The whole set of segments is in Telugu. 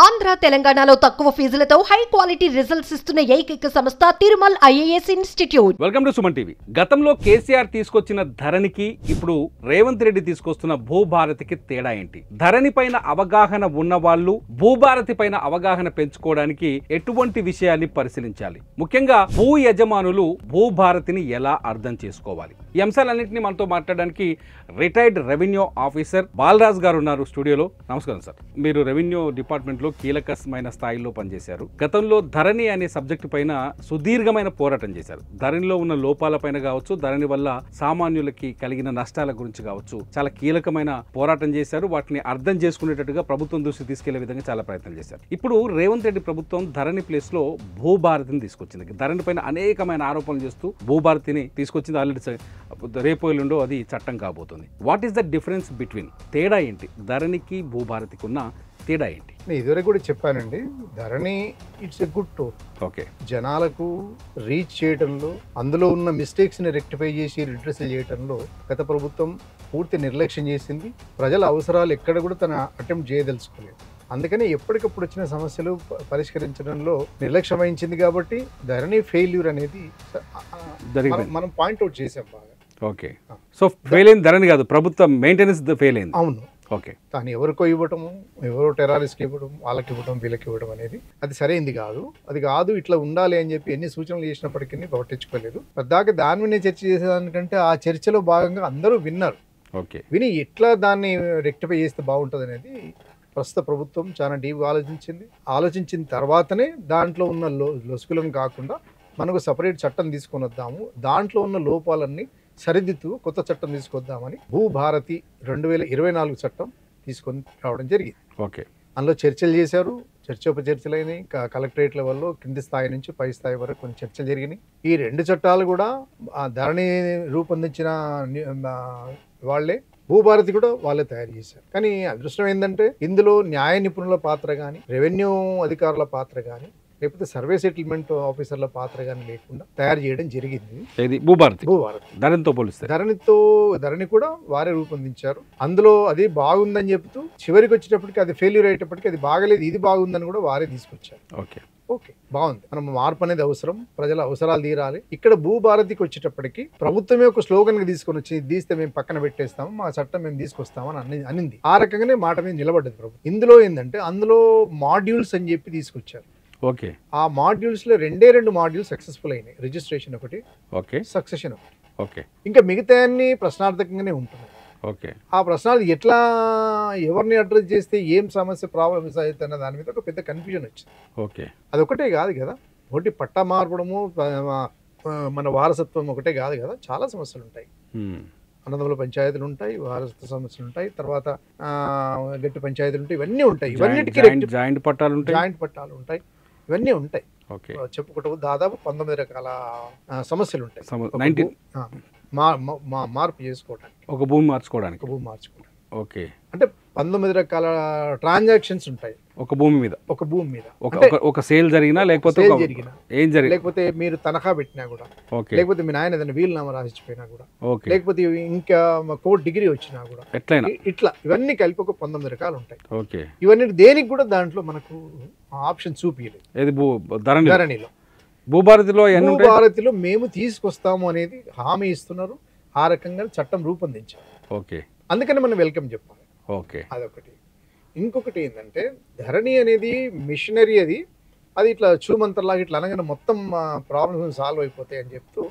ఆంధ్ర తెలంగాణలో తక్కువ ఫీజులతో హై క్వాలిటీ రిజల్ట్స్ ఇస్తున్న ఏకైక సంస్థ Tirumal IAS institute. Welcome to Suman TV. గతంలో కేసీఆర్ తీసుకొచ్చిన ధరణికి ఇప్పుడు రేవంత్ రెడ్డి తీసుకొస్తున్న భూభారతికి తేడా ఏంటి? ధరణి పైన అవగాహన ఉన్న వాళ్ళు భూభారతి పైన అవగాహన పెంచుకోవడానికి ఎటువంటి విషయాన్ని పరిశీలించాలి? ముఖ్యంగా భూ యజమానులు భూభారతిని ఎలా అర్థం చేసుకోవాలి? ఈ అంశాలన్నింటినీ మనతో మాట్లాడడానికి రిటైర్డ్ రెవెన్యూ ఆఫీసర్ బాలరాజ్ గారు ఉన్నారు స్టూడియోలో. నమస్కారం సార్. మీరు రెవెన్యూ డిపార్ట్మెంట్ లో కీలకమైన స్థాయిలో పనిచేశారు. గతంలో ధరణి అనే సబ్జెక్టు పైన సుదీర్ఘమైన పోరాటం చేశారు. ధరణిలో ఉన్న లోపాల పైన కావచ్చు, ధరణి వల్ల సామాన్యులకి కలిగిన నష్టాల గురించి కావచ్చు, చాలా కీలకమైన పోరాటం చేశారు. వాటిని అర్థం చేసుకునేటట్టుగా ప్రభుత్వం దృష్టి తీసుకెళ్లే విధంగా చాలా ప్రయత్నం చేశారు. ఇప్పుడు రేవంత్ రెడ్డి ప్రభుత్వం ధరణి ప్లేస్ లో భూభారతిని తీసుకొచ్చింది. ధరణి పైన అనేకమైన ఆరోపణలు చేస్తూ భూభారతిని తీసుకొచ్చింది. ఆల్రెడీ రేపు ఎల్లుండో అది చట్టం కాబోతుంది. What is the difference between? తేడా ఏంటి? ధరణికి భూభారతికి ఉన్న తేడా ఏంటి? నేను ఇదివరకు కూడా చెప్పానండి, Dharani it's a good tool. Okay, జనాలకు రీచ్ చేయడంలో, అందులో ఉన్న మిస్టేక్స్ని రెక్టిఫై చేసి రిడ్రెస్ చేయడంలో గత ప్రభుత్వం పూర్తి నిర్లక్ష్యం చేసింది. ప్రజల అవసరాలు ఎక్కడ కూడా తన అటెంప్ట్ చేయదలుచుకోలేదు. అందుకని ఎప్పటికప్పుడు వచ్చిన సమస్యలు పరిష్కరించడంలో నిర్లక్ష్యం వహించింది. కాబట్టి ధరణి ఫెయిల్యూర్ అనేది మనం పాయింట్అవుట్ చేసాం బాగా. ఓకే, సో ఫెయిల్ అయింది ధరణి కాదు, ప్రభుత్వం మెయింటెనెన్స్ ఫెయిల్ అయింది. అవును. ఓకే, కానీ ఎవరికో ఇవ్వటము, ఎవరో టెర్రరిస్ట్కి ఇవ్వడం, వాళ్ళకి ఇవ్వడం, వీళ్ళకి ఇవ్వడం అనేది అది సరైంది కాదు. అది కాదు, ఇట్లా ఉండాలి అని చెప్పి ఎన్ని సూచనలు చేసినప్పటికీ పట్టించుకోలేదు. పెద్దాక దాని మీద చర్చ చేసేదానికంటే ఆ చర్చలో భాగంగా అందరూ విన్నారు. ఓకే, విని ఎట్లా దాన్ని రెక్టిఫై చేస్తే బాగుంటుంది అనేది ప్రస్తుత ప్రభుత్వం చాలా డీప్గా ఆలోచించిన తర్వాతనే దాంట్లో ఉన్న లొసుకులను కాకుండా మనకు సపరేట్ చట్టం తీసుకొని వద్దాము, దాంట్లో ఉన్న లోపాలన్నీ సరిదిద్దు కొత్త చట్టం తీసుకొద్దామని భూభారతి 2024 చట్టం తీసుకొని రావడం జరిగింది. ఓకే, అందులో చర్చలు చేశారు, చర్చోపచర్చలైనవి. కలెక్టరేట్ లెవెల్లో కింది స్థాయి నుంచి పై స్థాయి వరకు కొన్ని చర్చలు జరిగినాయి. ఈ రెండు చట్టాలు కూడా ధరణి రూపొందించిన వాళ్ళే, భూభారతి కూడా వాళ్ళే తయారు చేశారు. కానీ అదృష్టం ఏంటంటే ఇందులో న్యాయ నిపుణుల పాత్ర కానీ, రెవెన్యూ అధికారుల పాత్ర కానీ, లేకపోతే సర్వే సెటిల్మెంట్ ఆఫీసర్ల పాత్ర కానీ లేకుండా తయారు చేయడం జరిగింది. భూభారతి ధరణితో పోలిస్తే ధరణి కూడా వారే రూపొందించారు. అందులో అది బాగుందని చెప్తూ చివరికి వచ్చేటప్పటికి అది ఫెయిల్యూర్ అయ్యేటప్పటికి అది బాగలేదు, ఇది బాగుందని కూడా వారే తీసుకొచ్చారు. ఓకే, బాగుంది. మనం మార్పు అనేది అవసరం, ప్రజల అవసరాలు తీరాలి. ఇక్కడ భూభారతికి వచ్చేటప్పటికి ప్రభుత్వమే ఒక స్లోగన్ గా తీసుకొని వచ్చి తీస్తే మేము పక్కన పెట్టేస్తాము, మా చట్టం మేము తీసుకొస్తామని అనింది. ఆ రకంగానే మాట మీద నిలబడ్డది ప్రభుత్వం. ఇందులో ఏంటంటే అందులో మాడ్యూల్స్ అని చెప్పి తీసుకొచ్చారు. ఓకే, ఆ మాడ్యూల్స్ లో రెండు మాడ్యూల్స్ సక్సెస్ఫుల్ అయినాయి. రిజిస్ట్రేషన్ ఒకటి, ఓకే, సక్సెషన్ ఒకటి. ఓకే, ఇంకా మిగతా అన్ని ప్రశ్నార్థకంగానే ఉంటుంది. ఓకే, ఆ ప్రశ్నలు ఎట్లా ఎవరిని అడ్రస్ చేస్తే ఏం సమస్య ప్రాబ్లమ్స్ అవుతున్న దాని మీద ఒక పెద్ద కన్ఫ్యూజన్ వచ్చింది. ఓకే, అదొకటే కాదు కదా, ఒకటి పట్టా మార్పడము, మన వారసత్వం ఒకటే కాదు కదా, చాలా సమస్యలు ఉంటాయి. అన్నదమ్ముల పంచాయతీలు ఉంటాయి, వారసత్వ సమస్యలు ఉంటాయి, తర్వాత గట్టి పంచాయతీలు ఉంటాయి, ఇవన్నీ ఉంటాయి. ఇవన్నిటికీ జాయింట్ పట్టాలు ఉంటాయి, ఇవన్నీ ఉంటాయి. చెప్పుకుంటూ దాదాపు 19 రకాల సమస్యలు ఉంటాయి మార్పు చేసుకోవడానికి, ఒక భూమి మార్చుకోవడానికి. ఓకే, అంటే 19 రకాల ట్రాన్సాక్షన్స్ ఉంటాయి ఒక భూమి మీద. ఒక సేల్ జరిగినా, లేకపోతే లేకపోతే మీరు తనఖా పెట్టినా కూడా, లేకపోతే మీ నాయన ఏదైనా వీలునామా రాసిపోయినా కూడా, లేకపోతే ఇంకా కోర్టు డిగ్రీ వచ్చినా కూడా, ఇట్లా ఇవన్నీ కలిపి ఒక 19 రకాలు ఉంటాయి. ఇవన్నీ దేనికి కూడా దాంట్లో మనకు ఆప్షన్ చూపించలేదు. ధరణిలో భూభారతిలో మేము తీసుకొస్తాము అనేది హామీ ఇస్తున్నారు. ఆ రకంగా చట్టం రూపొందించారు. అందుకని మనం వెల్కమ్ చెప్పాలి. అదొకటి. ఇంకొకటి ఏంటంటే ధరణి అనేది మిషనరీ, అది ఇట్లా చూమంతర్లాగా ఇట్లా అనగానే మొత్తం ప్రాబ్లమ్స్ సాల్వ్ అయిపోతాయి అని చెప్తూ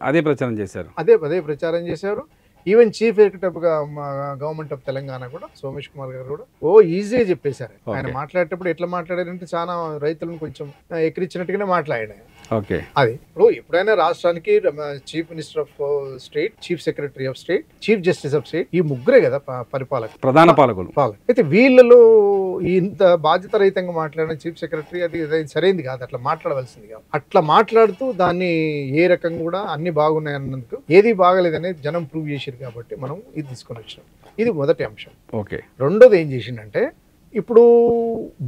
అదే ప్రచారం చేశారు. Even chief executive government of Telangana కూడా సోమేష్ కుమార్ గారు కూడా ఈజీగా చెప్పేశారు. ఆయన మాట్లాడేటప్పుడు ఎట్లా మాట్లాడారంటే చాలా రైతులను కొంచెం ఎక్కిరించినట్టుగానే మాట్లాడారు. అది ఇప్పుడు ఎప్పుడైనా రాష్ట్రానికి chief minister of state, chief secretary of state, chief justice of state, ఈ ముగ్గురే కదా ప్రధాన పాలకులు. అయితే వీళ్ళలో ఇంత బాధ్యత రహితంగా మాట్లాడిన చీఫ్ సెక్రటరీ అది సరైనది కాదు, అట్లా మాట్లాడవలసింది కాదు. అట్లా మాట్లాడుతూ దాన్ని ఏ రకంగా కూడా అన్ని బాగున్నాయి అన్నందుకు ఏది బాగలేదనేది జనం ప్రూవ్ చేసి కాబట్టి మనం ఇది తీసుకొని వచ్చినాం. ఇది మొదటి అంశం. రెండోది ఏం చేసిందంటే ఇప్పుడు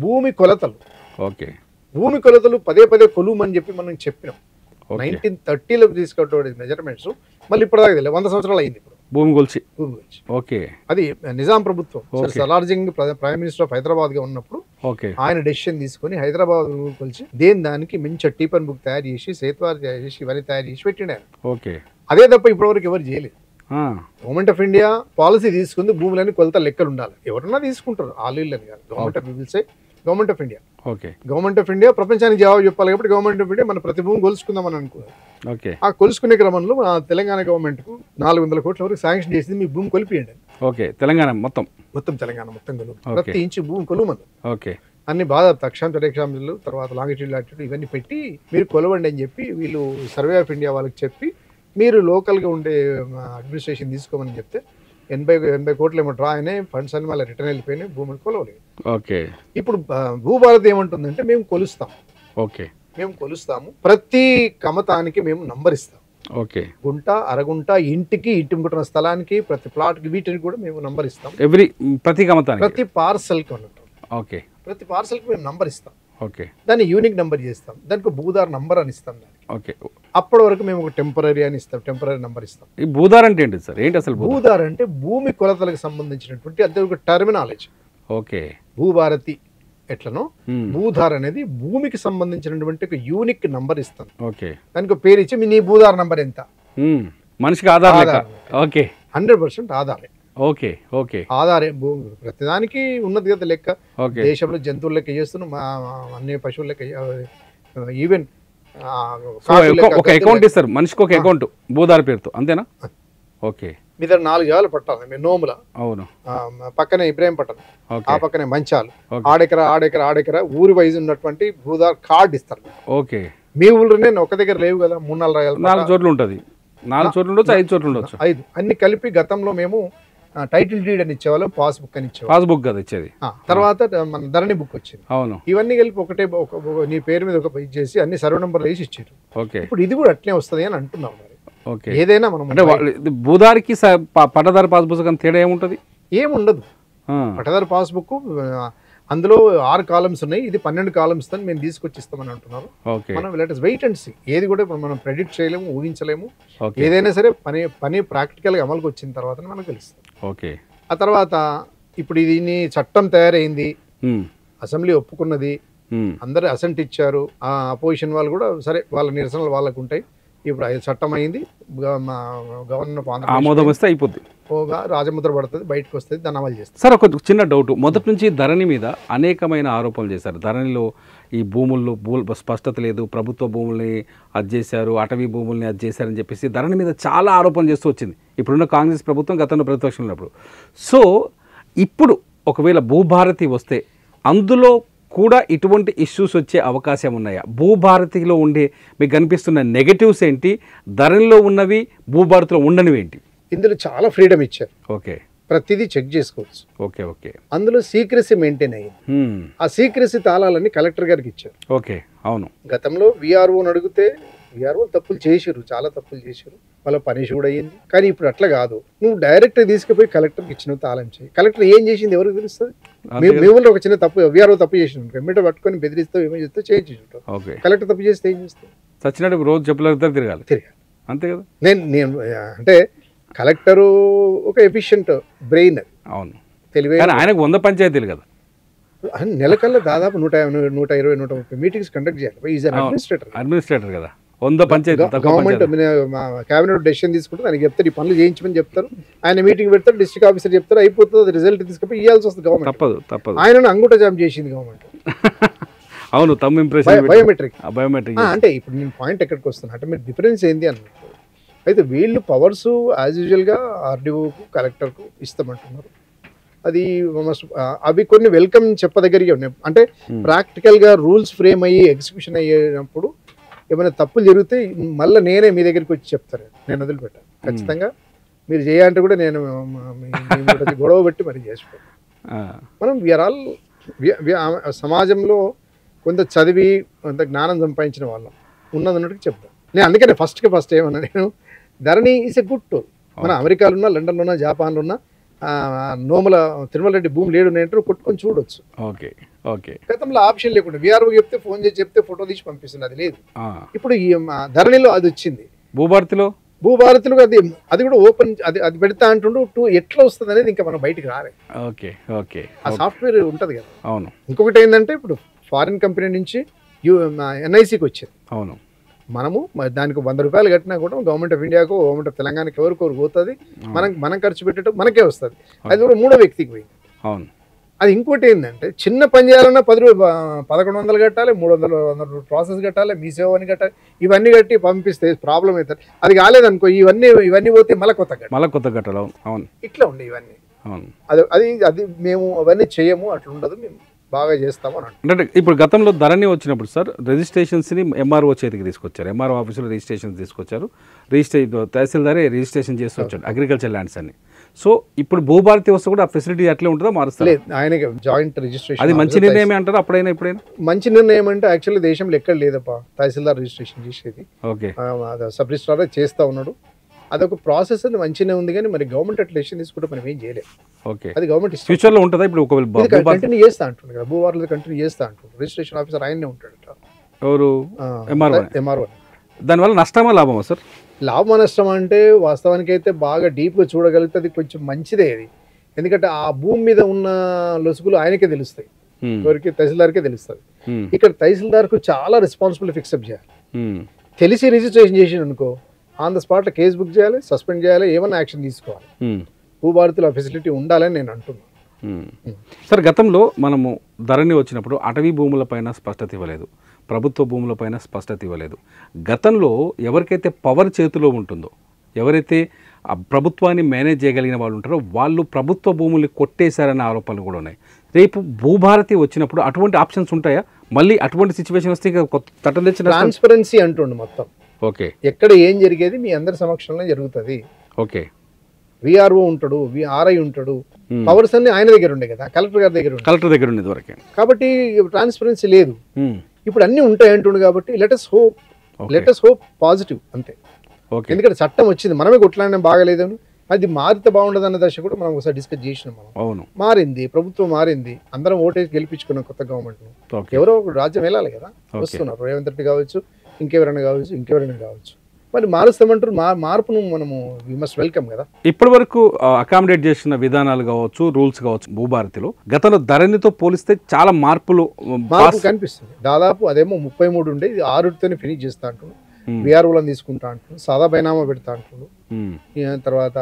భూమి కొలతలు పదే కొలుమని చెప్పి మనం చెప్పినాం. 1930లో తీసుకోవడం మెజర్మెంట్స్ మళ్ళీ ఇప్పటిదాకా 100 సంవత్సరాలు అయింది. ఇప్పుడు భూమి కొలిచి. ఓకే. అది నిజాం ప్రభుత్వం సలార్జింగ్ ప్రైమ్ మినిస్టర్ ఆఫ్ హైదరాబాద్ గా ఉన్నప్పుడు ఆయన డెసిషన్ తీసుకుని హైదరాబాద్ కొలిచి దానికి మంచి టీపన్ బుక్ తయారు చేసి సేతువారు తయారు చేసి ఇవన్నీ తయారు చేసి పెట్టిండే. అదే తప్ప ఇప్పటివరకు ఎవరు చేయలేదు. గవర్నమెంట్ ఆఫ్ ఇండియా పాలసీ తీసుకుంది భూములని కొలత లెక్కలు ఉండాలి. ఎవరన్నా తీసుకుంటారు, ఆల్ అని కాదు. Government of will say government of India. Government of India ప్రపంచానికి జవాబు చెప్పాలి కాబట్టి గవర్నమెంట్ ఆఫ్ ఇండియా మన ప్రతి భూమి కొలుసుకుందామని అనుకున్నారు. ఆ కొలుసుకునే క్రమంలో తెలంగాణ గవర్నమెంట్ కు 400 కోట్ల వరకు శాంక్షన్ చేసింది, మీ భూమి కొలిపియండి. తెలంగాణ మొత్తం తెలంగాణ మొత్తం కొలువు, ప్రతి ఇంచు భూమి కొలువమని అన్ని బాగా అక్షాంతర ఎగ్జాంపుల్ తర్వాత లాంగిట్యూడ్ లాటిట్యూడ్ ఇవన్నీ పెట్టి మీరు కొలవండి అని చెప్పి వీళ్ళు సర్వే ఆఫ్ ఇండియా వాళ్ళకి చెప్పి మీరు లోకల్గా ఉండే అడ్మినిస్ట్రేషన్ తీసుకోమని చెప్తే 80 కోట్లు ఏమో డ్రా అయినాయి, ఫండ్స్ అని మళ్ళీ రిటర్న్ వెళ్ళిపోయినాయి, భూమిని కొలవలేదు. ఇప్పుడు భూభారతి ఏమంటుందంటే మేము కొలుస్తాము, ప్రతి కమతానికి మేము నంబర్ ఇస్తాం. గుంట అరగుంట ఇంటికి ఇంటి ముట్టిన స్థలానికి ప్రతి ప్లాట్ కి వీటిని కూడా మేము నంబర్ ఇస్తాం. ప్రతి పార్సల్ కి ప్రతి పార్సల్ కి మేము నంబర్ ఇస్తాం. దాన్ని యూనిక్ నంబర్ చేస్తాం, దానికి భూదార్ నంబర్ అని ఇస్తాం. అప్పటి వరకు మేము ఒక టెంపరీ అని ఇస్తాం, టెంపరీ నంబర్ ఇస్తాం. ఈ భూదార్ అంటే ఏంటి సార్? ఏంటి అసలు భూదార్ అంటే భూమి కొలతలకు సంబంధించినటువంటి అదే ఒక టర్మినాలజీ. భూభారతి ఎట్లనో భూధార్ అనేది భూమికి సంబంధించినటువంటి ఒక యూనిక్ నంబర్ ఇస్తాం. దానికి పేరు ఇచ్చి నీ భూధార్ నంబర్ ఎంత, మనిషికి ఆధార్ 100% ఆధారే. ఆధారే ప్రతిదానికి ఉన్నది కదా లెక్క. దేశంలో జంతువుల లెక్క చేస్తున్నాం, అన్ని పశువుల లెక్క, ఈవెన్ ఒక అకౌంట్ ఇస్తారు మనిషికి, ఒక అకౌంట్ భూధార్ పేరుతో, అంతేనా? మీ దగ్గర 4 జాగాలు పట్టాలి. మీ నోముల పక్కనే ఇబ్రాహీంపట్నం, ఆ పక్కనే మంచాలు, ఆడెకర ఊరి వైజ్ ఉన్నటువంటి భూధార్ కార్డు ఇస్తారు. మీ ఊళ్ళోనే ఒక దగ్గర లేవు కదా, 3-4 చోట్ల ఉంటుంది, 4 చోట్ల ఉండొచ్చు, 5 చోట్ల ఉండొచ్చు. 5 అన్ని కలిపి గతంలో మేము టైటిల్ డీడ్ అని ఇచ్చేవాళ్ళం, పాస్బుక్ అని ఇచ్చేవాళ్ళం. పాస్బుక్ కదా ఇచ్చేది. తర్వాత మన ధరణి బుక్ వచ్చింది. ఇవన్నీ కలిపి ఒకటే నీ పేరు మీద ఒక ఇచ్చేసి అన్ని సర్వే నెంబర్ వేసి ఇచ్చారు. ఇప్పుడు ఇది కూడా అట్లే వస్తుంది అని అంటున్నాం. మరి ఏదైనా మనం అంటే భూదారికి పట్టదారు పాస్బుక్ అని తేడా ఏముంటది? ఏముండదు. పట్టదారు పాస్బుక్ అందులో 6 కాలమ్స్ ఉన్నాయి, ఇది 12 కాలమ్స్ తో మేము తీసుకొచ్చి ఇస్తామని అంటున్నారు. మనం let us wait and see. ఏది కూడా మనం ప్రెడిక్ట్ చేయలేము, ఊహించలేము. ఏదైనా సరే పని ప్రాక్టికల్ గా అమలుకి వచ్చిన తర్వాత మనకు తెలుస్తుంది. ఆ తర్వాత ఇప్పుడు దీన్ని చట్టం తయారైంది, అసెంబ్లీ ఒప్పుకున్నది, అందరూ అసెంట్ ఇచ్చారు. ఆ అపోజిషన్ వాళ్ళు కూడా సరే వాళ్ళ నిరసనలు వాళ్ళకు ఉంటాయి. ఇప్పుడు చట్టం అయింది, గవర్నర్ ఆమోదం వస్తే అయిపోద్ది, రాజముద్ర పడుతుంది, బయటకు వస్తుంది, దాన్ని అమలు చేస్తుంది. సార్ ఒక చిన్న డౌట్, మొదటి నుంచి ధరణి మీద అనేకమైన ఆరోపణలు చేశారు. ధరణిలో ఈ భూముల్లో స్పష్టత లేదు, ప్రభుత్వ భూముల్ని అది చేశారు, అటవీ భూముల్ని అది చేశారని చెప్పేసి ధరణి మీద చాలా ఆరోపణలు చేస్తూ వచ్చింది ఇప్పుడున్న కాంగ్రెస్ ప్రభుత్వం, గతంలో ప్రతిపక్షం ఉన్నప్పుడు. సో ఇప్పుడు ఒకవేళ భూభారతి వస్తే అందులో కూడా ఇటువంటి ఇష్యూస్ వచ్చే అవకాశం ఉన్నాయా? భూభారతిలో ఉండే మీకు కనిపిస్తున్న నెగటివ్స్ ఏంటి, ధరణిలో ఉన్నవి భూభారతిలో ఉండనివి ఏంటి? ఇందులో చాలా ఫ్రీడమ్ ఇచ్చారు. ప్రతిదీ చెక్ చేసుకోవచ్చు. అందులో సీక్రెసీ మెయింటైన్ అయ్యింది. ఆ సీక్రెసీ తాళాలన్నీ కలెక్టర్ గారికి ఇచ్చారు. అవును, గతంలో విఆర్ఓని అడిగితే విఆర్ఓ తప్పులు చేశారు, చాలా తప్పులు చేశారు, వాళ్ళ పనిష్ కూడా అయ్యింది. కానీ ఇప్పుడు అట్లా కాదు, నువ్వు డైరెక్ట్ తీసుకుపోయి కలెక్టర్కి ఇచ్చిన తాళం చేయి. కలెక్టర్ ఏం చేసింది ఎవరికి తెలుస్తుంది? మీ ఊళ్ళో ఒక చిన్న తప్పు విఆర్ఓ తప్పు చేసిన ఎమ్మిట పట్టుకొని బెదిరిస్తావు, ఏమో చేస్తావు, చేయించుంటావు. కలెక్టర్ తప్పు చేస్తే ఏం చేస్తావు? సచ్చినట్టు రోజు చెప్పులు తిరగాలి, అంతే కదా. నేను అంటే కలెక్టరు ఒక ఎఫిషియంట్ బ్రెయిన్, అవును, తెలివైన, ఆయనకు 100 పంచాయతీలు కదా, నెలకల్లా దాదాపు 120-130 మీటింగ్స్ కండక్ట్ చేయాలి. ఈజ్ అడ్మినిస్ట్రేటర్ కదా, 100 పంచాయతీ. గవర్నమెంట్ క్యాబినెట్ డెసిషన్ తీసుకుంటే దానికి చెప్తారు, ఈ పనులు చేయించమని చెప్తారు, ఆయన మీటింగ్ పెడతారు, డిస్ట్రిక్ట్ ఆఫీసర్ చెప్తారు, అయిపోతుంది, రిజల్ట్ తీసుకుపోయి ఇవ్వాల్సి వస్తుంది గవర్నమెంట్. తప్పదు. ఆయన అంగుట జామ్ చేసింది గవర్నమెంట్. అవును, తమ్ ఇంప్రెషన్, బయోమెట్రిక్. అంటే ఇప్పుడు నేను పాయింట్ ఎక్కడికి వస్తున్నా అంటే మీరు డిఫరెన్స్ ఏంది అన్నట్టు. అయితే వీళ్ళు పవర్స్ యాజ్ యూజువల్గా ఆర్డీఓకు, కలెక్టర్కు ఇస్తామంటున్నారు. అది అవి కొన్ని వెల్కమ్ చెప్పదగ్గరగా ఉన్నాయి. అంటే ప్రాక్టికల్గా రూల్స్ ఫ్రేమ్ అయ్యి ఎగ్జిక్యూషన్ అయ్యేటప్పుడు ఏమైనా తప్పులు జరిగితే మళ్ళీ నేనే మీ దగ్గరికి వచ్చి చెప్తాను, నేను వదిలిపెట్టాను. ఖచ్చితంగా మీరు చేయాలంటే కూడా నేను గొడవ పెట్టి మరి చేసుకోండి. మనం వీఆర్ ఆల్ సమాజంలో కొంత చదివి కొంత జ్ఞానం సంపాదించిన వాళ్ళం ఉన్నది అన్నట్టు చెప్తాను. నేను అందుకనే ఫస్ట్ ఏమన్నా, నేను ధరణి ఈజ్ ఎ గుడ్ టూల్. మన అమెరికాలో ఉన్నా, లండన్లో ఉన్నా, జపాన్లో ఉన్నా నోముల తిరుమల రెడ్డి భూమి లేడు నేను కొట్టుకొని చూడొచ్చు. గతంలో ఆప్షన్ లేకుండా విఆర్ఓ ఫోన్ చేసి చెప్తే ఫోటో తీసి పంపిస్తుంది, అది లేదు. ఇప్పుడు ఈ ధరణిలో అది వచ్చింది. భూభారతిలో అది అది కూడా ఓపెన్ అది పెడతా అంటుండు ఎట్లా వస్తుంది అనేది ఇంకా మనం బయటికి రాలే. ఓకే ఓకే ఆ సాఫ్ట్వేర్ ఉంటుంది కదా. అవును. ఇంకొకటి ఏంటంటే ఇప్పుడు ఫారిన్ కంపెనీ నుంచి ఎన్ఐసికి వచ్చింది. అవును. మనము దానికి 100 రూపాయలు కట్టినా కూడా గవర్నమెంట్ ఆఫ్ ఇండియాకు గవర్నమెంట్ ఆఫ్ తెలంగాణకి ఎవరికొరు పోతుంది, మనం ఖర్చు పెట్టడం మనకే వస్తుంది. అది కూడా మూడో వ్యక్తికి పోయింది. అవును. అది ఇంకోటి ఏంటంటే చిన్న పని చేయాలన్నా 1100 కట్టాలి, 300 ప్రాసెస్ కట్టాలి, మీ సేవ అని కట్టాలి, ఇవన్నీ కట్టి పంపిస్తే ప్రాబ్లం అవుతుంది. అది కాలేదనుకో ఇవన్నీ పోతే మళ్ళీ కొత్త కట్టాలి. అవును. ఇట్లా ఉండే ఇవన్నీ. అవును. అది మేము అవన్నీ చేయము, అట్లా ఉండదు, మేము బాగా చేస్తాము అని అంటే ఇప్పుడు గతంలో ధరణి వచ్చినప్పుడు సార్ రిజిస్ట్రేషన్స్ని ఎంఆర్ఓ చేతికి తీసుకొచ్చారు, ఎంఆర్ఓ ఆఫీసులో రిజిస్ట్రేషన్ తీసుకొచ్చారు, తహసీల్దారే రిజిస్ట్రేషన్ చేసి వచ్చాడు అగ్రికల్చర్ ల్యాండ్స్ అన్ని. సో ఇప్పుడు భూభారతి వస్తే కూడా ఆ ఫెసిలిటీ అట్లే ఉంటుందో మారుస్తారు? ఆయనకి జాయింట్ రిజిస్ట్రేషన్ అది మంచి నిర్ణయం అంటారు అప్పుడైనా ఇప్పుడైనా? మంచి నిర్ణయం అంటే యాక్చువల్లీ దేశంలో ఎక్కడ లేదప్పా తహసీల్దార్ రిజిస్ట్రేషన్ చేసేది. ఓకే. సబ్ రిజిస్ట్రార్ చేస్తా ఉన్నాడు. అదొక ప్రాసెస్ అని మంచిగానే ఉంది, కానీ మరి గవర్నమెంట్ అట్లా డెసిషన్ తీసుకుంటే మనం ఏం చేయలేదు. ఓకే. అది గవర్నమెంట్ ఫ్యూచర్లో ఉంటుందా? ఇప్పుడు ఒకవేళ కంటిన్యూ చేస్తా అంటుంది కదా, భూభారతి కంటిన్యూ చేస్తా అంటుంది. రిజిస్ట్రేషన్ ఆఫీసర్ ఆయనే ఉంటాడు. ఎవరు? ఎంఆర్ఓ. దానివల్ల నష్టమా లాభమా సార్? లాభమా నష్టం అంటే వాస్తవానికి అయితే బాగా డీప్గా చూడగలిగితే అది కొంచెం మంచిదే అది. ఎందుకంటే ఆ భూమి మీద ఉన్న లొసుగులు ఆయనకే తెలుస్తాయి, ఎవరికి? తహసీల్దార్కే తెలుస్తుంది. ఇక్కడ తహసీల్దార్కు చాలా రెస్పాన్సిబిలిటీ ఫిక్సప్ చేయాలి. తెలిసి రిజిస్ట్రేషన్ చేసి అనుకో ఆన్ ద స్పాట్లో కేసు బుక్ చేయాలి, సస్పెండ్ చేయాలి, ఏమైనా యాక్షన్ తీసుకోవాలి. భూభారతిలో ఫెసిలిటీ ఉండాలని నేను అంటున్నాను. సార్ గతంలో మనము ధరణి వచ్చినప్పుడు అటవీ భూములపైన స్పష్టత ఇవ్వలేదు, ప్రభుత్వ భూములపైన స్పష్టత ఇవ్వలేదు. గతంలో ఎవరికైతే పవర్ చేతిలో ఉంటుందో, ఎవరైతే ఆ ప్రభుత్వాన్ని మేనేజ్ చేయగలిగిన వాళ్ళు ఉంటారో వాళ్ళు ప్రభుత్వ భూములు కొట్టేశారనే ఆరోపణలు కూడా ఉన్నాయి. రేపు భూభారతి వచ్చినప్పుడు అటువంటి ఆప్షన్స్ ఉంటాయా? మళ్ళీ అటువంటి సిచ్యువేషన్ వస్తే చట్టం తెచ్చిన ట్రాన్స్పరెన్సీ అంటుండు మొత్తం. ఓకే. ఎక్కడ ఏం జరిగేది మీ అందరి సమక్షంలో జరుగుతుంది. ఓకే. విఆర్ఓ ఉంటాడు, విఆర్ఐ ఉంటాడు, పవర్స్ అన్ని ఆయన దగ్గర ఉండే కదా, కలెక్టర్ గారి దగ్గర ఉండేది వరకే. కాబట్టి ట్రాన్స్పరెన్సీ లేదు. ఇప్పుడు అన్ని ఉంటాయి అంటుండు. కాబట్టి లెటస్ హోప్ పాజిటివ్ అంతే. ఎందుకంటే చట్టం వచ్చింది, మనమే కొట్లాడడం బాగలేదని, అది మారితే బాగుండదు అన్న దశ కూడా మనం ఒకసారి డిస్కస్ చేసినాం. మనం అవును, మారింది, ప్రభుత్వం మారింది, అందరం ఓటేసి గెలిపించుకున్నాం కొత్త గవర్నమెంట్. ఎవరో రాజ్యం వెళ్ళాలి కదా, వస్తున్నారు రేవంత్ రెడ్డి కావచ్చు, ఇంకెవరైనా కావచ్చు. మరి మారుస్తామంటారు, మార్పును మనము వి మస్ట్ వెల్కమ్ కదా. ఇప్పటి వరకు అకామిడేట్ చేసిన విధానాలు కావచ్చు, రూల్స్ కావచ్చు, భూభారతిలో గతంలో ధరణితో పోలిస్తే చాలా మార్పు కనిపిస్తుంది. దాదాపు అదేమో 33 ఉండే, ఇది 6తోనే ఫినిష్ చేస్తా అంటున్నాడు. విఆర్ఓలను తీసుకుంటా అంటున్నాడు, సాదా బైనామా పెడతా అంటున్నాడు. తర్వాత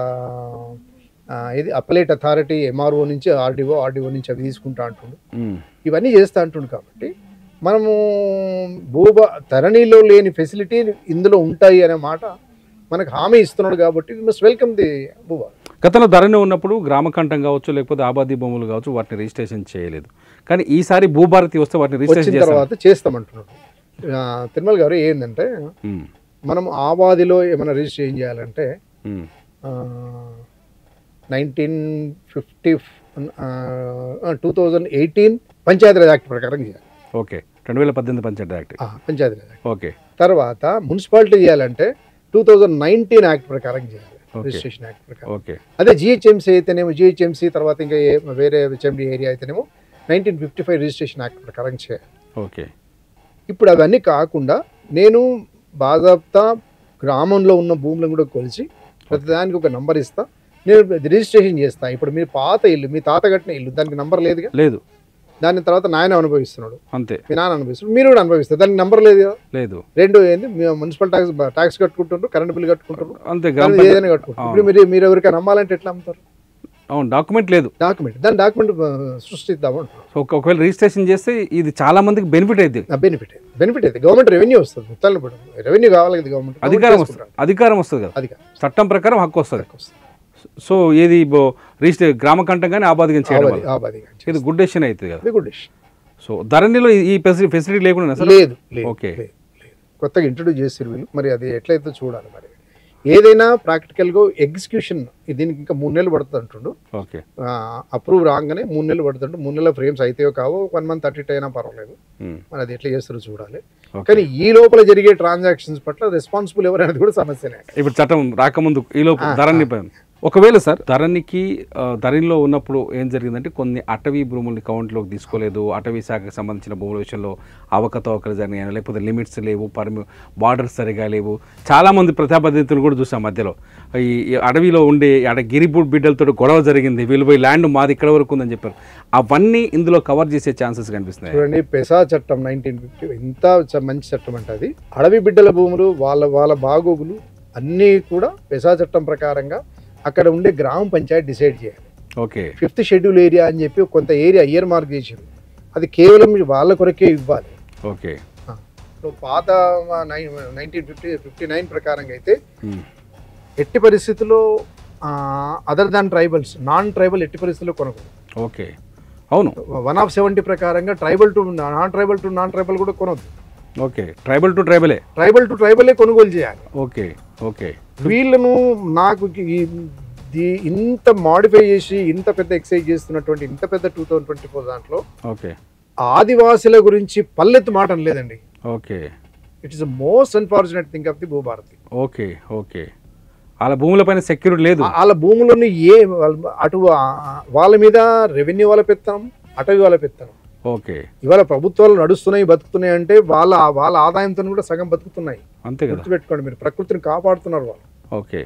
ఇది అప్పలేట్ అథారిటీ ఎంఆర్ఓ నుంచి ఆర్డీఓ నుంచి అవి తీసుకుంటా అంటున్నాడు. ఇవన్నీ చేస్తా అంటుండు. కాబట్టి మనము ధరణిలో లేని ఫెసిలిటీ ఇందులో ఉంటాయి అనే మాట మనకు హామీ ఇస్తున్నాడు. కాబట్టి we must welcome the Bhubharati. గతంలో ధరణి ఉన్నప్పుడు గ్రామకంఠం కావచ్చు, లేకపోతే ఆబాదీ భూములు కావచ్చు, వాటిని రిజిస్ట్రేషన్ చేయలేదు. కానీ ఈసారి భూభారతి వస్తే వాటిని రిజిస్ట్రేషన్ తర్వాత చేస్తామంటున్నాడు తిరుమల గారు. ఏంటంటే మనం ఆబాదిలో ఏమైనా రిజిస్ట్రేషన్ చేయాలంటే 2018 పంచాయతీరాజ్ యాక్ట్ ప్రకారం చేయాలి. ఓకే. 2018 పంచాయతీరాజ్ యాక్ట్. ఓకే. తర్వాత మున్సిపాలిటీ చేయాలంటే 2019 యాక్ట్ ప్రకారం చేయాలి, రిజిస్ట్రేషన్ యాక్ట్ ప్రకారం. ఓకే. అదే జిహెచ్ఎంసీ అయితేనేమో జిహెచ్ఎంసీ, తర్వాత ఇంకా వేరే హెచ్ఎండి ఏరియా అయితేనేమో 1955 రిజిస్ట్రేషన్ యాక్ట్ ప్రకారం చేయాలి. ఓకే. ఇప్పుడు అవన్నీ కాకుండా నేను బాజాబ్తా గ్రామంలో ఉన్న భూములను కూడా కొలిచి ప్రతిదానికి ఒక నంబర్ ఇస్తా, నేను రిజిస్ట్రేషన్ చేస్తా. ఇప్పుడు మీ పాత ఇల్లు, మీ తాత కట్టిన ఇల్లు, దానికి నంబర్ లేదుగా, లేదు. దాని తర్వాత నాయన అనుభవిస్తున్నాడు, అంతే, మీ నాన్న అనుభవిస్తున్నాడు, మీరు కూడా అనుభవిస్తారు, దానికి నంబర్ లేదు. రెండు ఏంది, మున్సిపల్ ట్యాక్స్ కట్టుకుంటారు, కరెంట్ బిల్ కట్టుకుంటారు, అంతే, ఏదైనా కట్టుకుంటారు. ఇప్పుడు మీరు ఎవరికైనా నమ్మాలంటే ఎట్లా అమ్ముతారు? అవును, డాక్యుమెంట్ లేదు. దాని డాక్యుమెంట్ సృష్టిద్దామంటారు. ఒకవేళ రిజిస్ట్రేషన్ చేస్తే ఇది చాలా మందికి బెనిఫిట్ అయితే గవర్నమెంట్ రెవెన్యూ వస్తుంది. మొత్తాన్ని రెవెన్యూ కావాలి కదా, గవర్నమెంట్ అధికారం వస్తుంది కదా, చట్టం ప్రకారం హక్కు వస్తుంది. సో ఏది గ్రామకంఠం కానీ ఆబాది కానీ చేయడం ఇది గుడ్ డెసిషన్ అవుతుంది కదా. Good decision. సో ధరణిలో ఈ ఫెసిలిటీ లేకుండా లేదు. ఓకే, కొత్తగా ఇంట్రొడ్యూస్ చేసారు వీళ్ళు, మరి అది ఎట్లయితే చూడాలి. మరి ఏదైనా ప్రాక్టికల్గా ఎగ్జిక్యూషన్ దీనికి ఇంకా 3 నెలలు పడుతుంది అంటుండు. ఓకే. అప్రూవ్ రాగానే 3 నెలలు పడుతుంటు. 3 నెలల ఫ్రేమ్స్ అయితే కావో 1 month 30 అయినా పర్వాలేదు, మరి అది ఎట్లా చేస్తారో చూడాలి. కానీ ఈ లోపల జరిగే ట్రాన్సాక్షన్స్ పట్ల రెస్పాన్సిబుల్ ఎవరనేది కూడా సమస్యనే. ఇప్పుడు చట్టం రాకముందు ఈ లోపల ధరణి ఒకవేళ సార్ ధరణిలో ఉన్నప్పుడు ఏం జరిగిందంటే కొన్ని అటవీ భూముల్ని కౌంట్లోకి తీసుకోలేదు, అటవీ శాఖకు సంబంధించిన భూముల విషయంలో అవకతవకలు జరిగాయి, లేకపోతే లిమిట్స్ లేవు, బార్డర్స్ సరిగా లేవు. చాలామంది ప్రజాప్రతినిధులు కూడా చూసాం మధ్యలో ఈ అడవిలో ఉండే గిరిబుడ్ బిడ్డలతో గొడవ జరిగింది, వీళ్ళు పోయి ల్యాండ్ మాది ఇక్కడ వరకు ఉందని చెప్పారు. అవన్నీ ఇందులో కవర్ చేసే ఛాన్సెస్ కనిపిస్తున్నాయి. చూడండి, పెసా చట్టం 1950 ఎంత మంచి చట్టం అంటే అది అడవి బిడ్డల భూములు వాళ్ళ బాగోగులు అన్నీ కూడా పెసా చట్టం ప్రకారంగా అక్కడ ఉండే గ్రామ పంచాయతీ డిసైడ్ చేయాలి. ఓకే, 5th షెడ్యూల్ ఏరియా అని చెప్పి కొంత ఏరియా ఇయర్ మార్క్ చేసారు, అది కేవలం వాళ్ళ కొరకే ఇవ్వాలి. ఓకే, పాత 1959 ప్రకారంగా అయితే ఎట్టి పరిస్థితుల్లో other than tribals non tribal ఎట్టి పరిస్థితుల్లో కొనకూడదు. ఓకే, అవును, 1/70 ప్రకారంగా ట్రైబల్ టు నాన్ ట్రైబల్ కూడా కొనవద్దు. ఓకే, ట్రైబల్ టు ట్రైబలే కొనుగోలు చేయాలి. ఓకే, ఓకే, వీళ్ళను నాకు ఇంత మాడిఫై చేసి ఇంత పెద్ద ఎక్సైజ్ చేస్తున్నటువంటి ఇంత పెద్ద 2024 దాంట్లో ఓకే ఆదివాసుల గురించి పల్లెత్తు మాట లేదండి. Okay, it is the most unfortunate thing of the Bhubharati. Okay, okay, వాళ్ళ భూములపైన సెక్యూరిటీ లేదు, వాళ్ళ భూములని అటు వాళ్ళ మీద రెవెన్యూ వాళ్ళ పెత్తనం, అటవీ వాళ్ళ పెత్తనం. ఓకే, ఇవాళ ప్రభుత్వాలు నడుస్తున్నాయి బతుకుతున్నాయి అంటే వాళ్ళ ఆదాయంతో కూడా సగం బతుకుతున్నాయి. అంతే కదా, గుర్తుపెట్టుకోండి, మీరు ప్రకృతిని కాపాడుతున్నారు వాళ్ళు. ఓకే,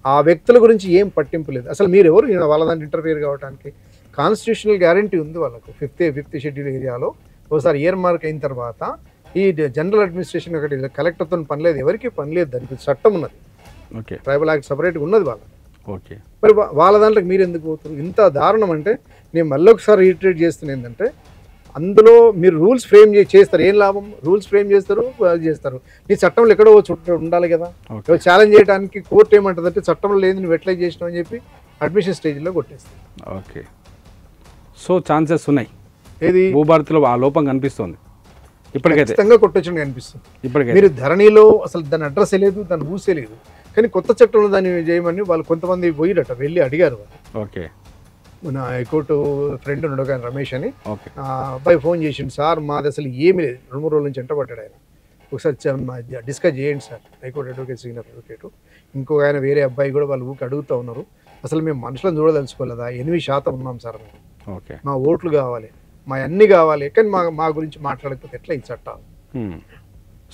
ఆ వ్యక్తుల గురించి ఏం పట్టింపు లేదు. అసలు మీరు ఎవరు వాళ్ళ దాంట్లో ఇంటర్ఫియర్ కావడానికి? కాన్స్టిట్యూషనల్ గ్యారంటీ ఉంది వాళ్ళకు. 5th షెడ్యూల్ ఏరియాలో ఒకసారి ఇయర్ మార్క్ అయిన తర్వాత ఈ జనరల్ అడ్మినిస్ట్రేషన్ ఒకటి కలెక్టర్తో పని లేదు, ఎవరికి పని లేదు, దానికి చట్టం ఉన్నది. ఓకే, ట్రైబల్ యాక్ట్ సపరేట్గా ఉన్నది వాళ్ళకి. ఓకే, మరి వాళ్ళ దాంట్లోకి మీరు ఎందుకు పోతారు? ఇంత దారుణం అంటే నేను మళ్ళీ ఒకసారి రీట్రేట్ చేస్తున్నా ఏంటంటే అందులో మీరు రూల్స్ ఫ్రేమ్ చేస్తారు, ఏం లాభం? రూల్స్ ఫ్రేమ్ చేస్తారు, చేస్తారు, నీ చట్టంలో ఎక్కడో ఉండాలి కదా. ఛాలెంజ్ చేయడానికి కోర్టు ఏమంటుంది అంటే చట్టంలో లేదు, నువ్వు ఎట్లా చేసినావు అని చెప్పి అడ్మిషన్ స్టేజ్లో కొట్టేస్తాను. ఓకే, సో ఛాన్సెస్ ఉన్నాయి, ఏది భూభారతిలో ఆ లోపం కనిపిస్తుంది ఇప్పటికైతే, ఖచ్చితంగా కొట్టొచ్చు కనిపిస్తుంది. ఇప్పటికైతే మీరు ధరణిలో అసలు దాని అడ్రస్ లేదు, దాని ఊసే లేదు, కానీ కొత్త చట్టంలో దాన్ని చేయమని వాళ్ళు కొంతమంది పోయిరట, వెళ్ళి అడిగారు వాళ్ళు. ఓకే, మన హైకోర్టు ఫ్రెండ్ ఉన్నాడు కానీ రమేష్ అని, ఓకే, అబ్బాయి ఫోన్ చేసిండు, సార్ మాది అసలు ఏమీ లేదు, 2-3 రోజుల నుంచి ఎంటబడ్డాడు ఆయన, ఒకసారి డిస్కస్ చేయండి sir. High court advocate, senior advocate, ఇంకొక ఆయన వేరే అబ్బాయి కూడా వాళ్ళు ఊరికి అడుగుతూ ఉన్నారు, అసలు మేము మనుషులను చూడదలుచుకోలేదా, 8% ఉన్నాం సార్, ఓకే, మా ఓట్లు కావాలి, మా అన్ని కావాలి, కానీ మా గురించి మాట్లాడకపోతే ఎట్లా ఈ చట్టాలు.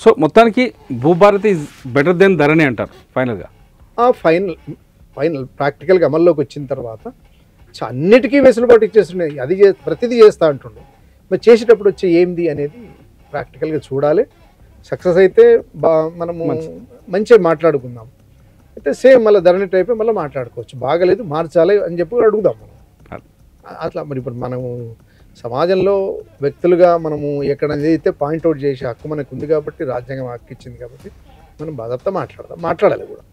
సో మొత్తానికి భూభారతి ఈజ్ బెటర్ దెన్ ధరణి అంటారు ఫైనల్గా? ఫైనల్ ప్రాక్టికల్గా అమల్లోకి వచ్చిన తర్వాత అన్నిటికీ వెసులుబాటు ఇచ్చేస్తున్నాయి, అది ప్రతిదీ చేస్తా అంటుండే, మరి చేసేటప్పుడు వచ్చే ఏంది అనేది ప్రాక్టికల్గా చూడాలి. సక్సెస్ అయితే మనము మంచిగా మాట్లాడుకుందాం, అయితే సేమ్ మళ్ళీ ధరణి టైపే మళ్ళీ మాట్లాడుకోవచ్చు, బాగలేదు మార్చాలి అని చెప్పి అడుగుదాం మనం. అట్లా మరి ఇప్పుడు మనము సమాజంలో వ్యక్తులుగా మనము ఎక్కడ ఏదైతే పాయింట్అవుట్ చేసే హక్కు మనకు ఉంది కాబట్టి, రాజ్యాంగం హక్కు ఇచ్చింది కాబట్టి మనం బాధతో మాట్లాడాలి కూడా.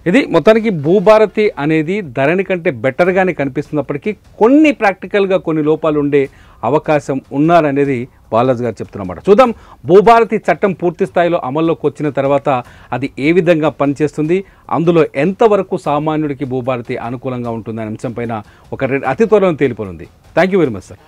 ఇది మొత్తానికి భూభారతి అనేది ధరణి కంటే బెటర్గానే కనిపిస్తున్నప్పటికీ కొన్ని ప్రాక్టికల్గా కొన్ని లోపాలు ఉండే అవకాశం ఉన్నారనేది బాలాజీ గారు చెప్తున్నమాట. చూద్దాం భూభారతి చట్టం పూర్తి స్థాయిలో అమల్లోకి వచ్చిన తర్వాత అది ఏ విధంగా పనిచేస్తుంది, అందులో ఎంతవరకు సామాన్యుడికి భూభారతి అనుకూలంగా ఉంటుందనే అంశంపైన అతి త్వరలో తేలిపోనుంది. Thank you very much sir.